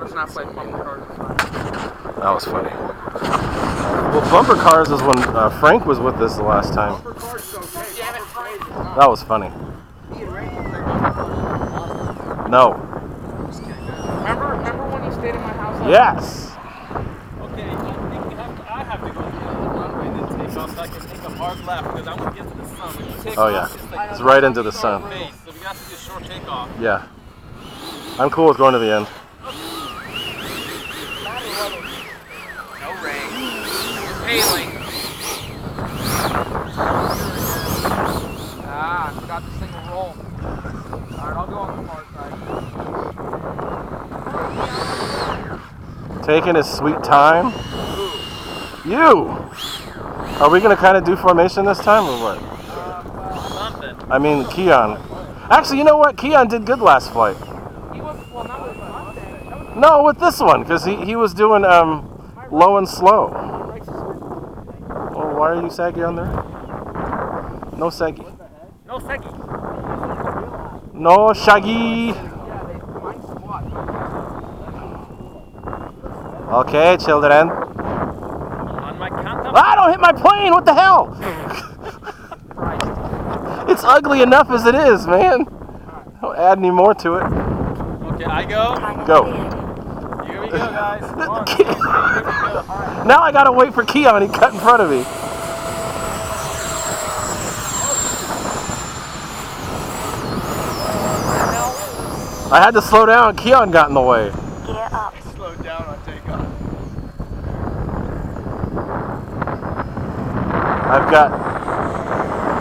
Let's not play bumper cars. That was funny. Well, bumper cars is when Frank was with us the last time. That was funny. No. Remember when you stayed at my house? Yes. Okay, I have to go to the runway and then take off so I can take a hard left because I want to get to the sun. When you take Oh off, yeah. like It's right into the sun. base, so we got to do a short takeoff. Yeah. I'm cool with going to the end. No rain. Hailing. Ah, I forgot the single roll. Alright, I'll go on the far side. Taking his sweet time. You! Are we going to kind of do formation this time or what? Something. I mean, Keon. Actually, you know what? Keon did good last flight. He was, well, not with Monday. No, with this one, because he was doing low and slow. Well, why are you saggy on there? No saggy. No Seki. No shaggy. Okay, children. On my count of Ah, don't hit my plane! What the hell? It's ugly enough as it is, man. Don't add any more to it. Okay, I go. Go. Here we go, guys. Come on. Here we go. Now I gotta wait for Keon. He cut in front of me. I had to slow down. Keon got in the way. Gear up. Slow down on takeoff. I've got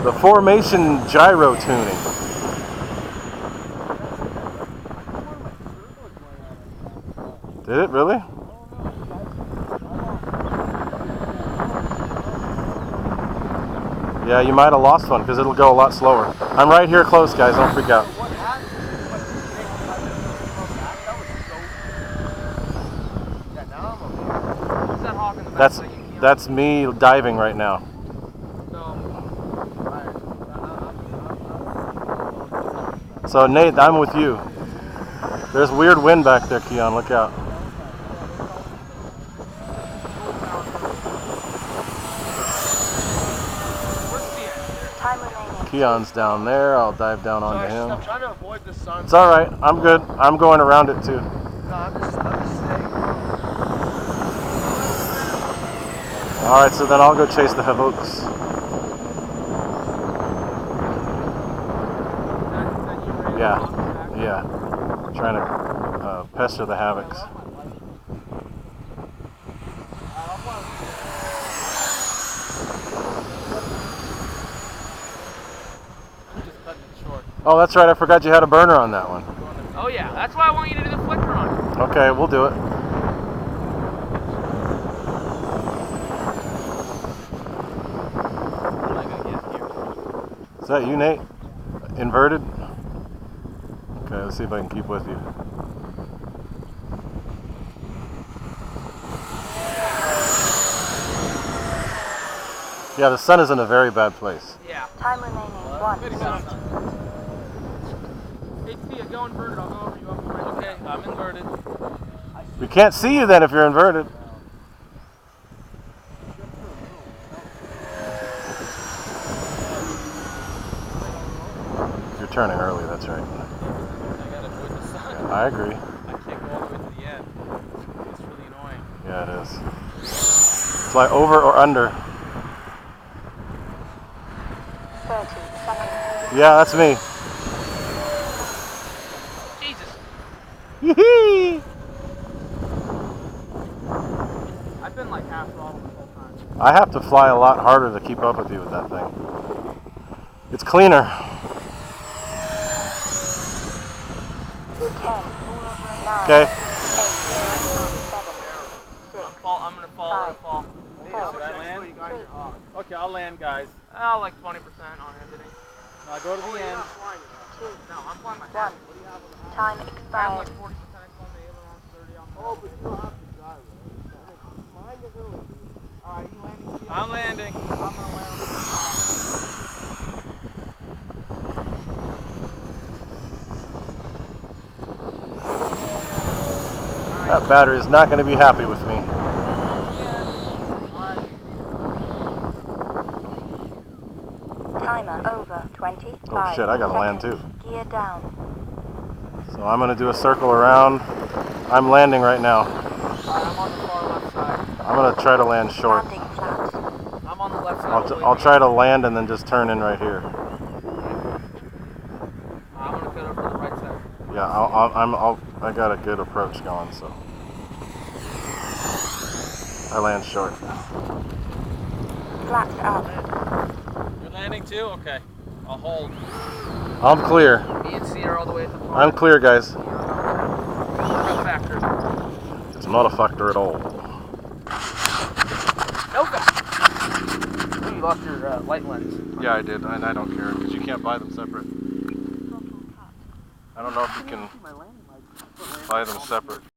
the formation gyro tuning. Did it really? Yeah, you might have lost one because it'll go a lot slower. I'm right here close, guys. Don't freak out. That's me diving right now. So Nate, I'm with you. There's weird wind back there, Keon. Look out. Keon's down there. I'll dive down onto him. I'm trying to avoid the sun. It's all right. I'm good. I'm going around it too. No, I'm just staying. All right, so then I'll go chase the Havocs. Yeah. Trying to pester the Havocs. Oh, that's right. I forgot you had a burner on that one. Oh yeah, that's why I want you to do the flicker on it. Okay, we'll do it. Is that you, Nate? Inverted? Okay, let's see if I can keep with you. Yeah, the sun is in a very bad place. Yeah. Time remaining. 1 minute. Hey, Tia, go inverted. I'll go over you up the way. Okay, I'm inverted. We can't see you then if you're inverted. You're turning early, that's right. I gotta avoid the sun. I agree. I can't go all the way to the end. It's really annoying. Yeah, it is. Fly over or under. 30 seconds. Yeah, that's me. Jesus. Yee-hee! I've been like half throttle this whole time. I have to fly a lot harder to keep up with you with that thing. It's cleaner. 10, 9, Okay. 8, 7, 6, I'm gonna fall. I'm gonna fall. Should I land? Okay, I'll land, guys. Oh, like 20% on everything. Now I go to the end. No, I'm flying my 1. Time I have expired. like 40% on the ailerons, 30 on the Oh, but you don't have to drive it. Mine is early. Alright, you landing? I'm landing. I'm gonna land. That battery is not going to be happy with me. Timer over 25. Oh shit, I gotta land too. Gear down. So I'm going to do a circle around. I'm landing right now. I'm on the far left side. I'm going to try to land short. Landing flat. I'm on the left side. I'll try to land and then just turn in right here. I'm gonna cut over to the right side. Yeah, I got a good approach going, so I land short. Flat up. You're landing too? Okay. I'll hold. I'm clear. Me and C are all the way at the front. I'm clear, guys. Not a factor. It's not a factor at all. No factor. You lost your light lens. Yeah, I did, and I don't care because you can't buy them separate. I don't know if you can buy them separate.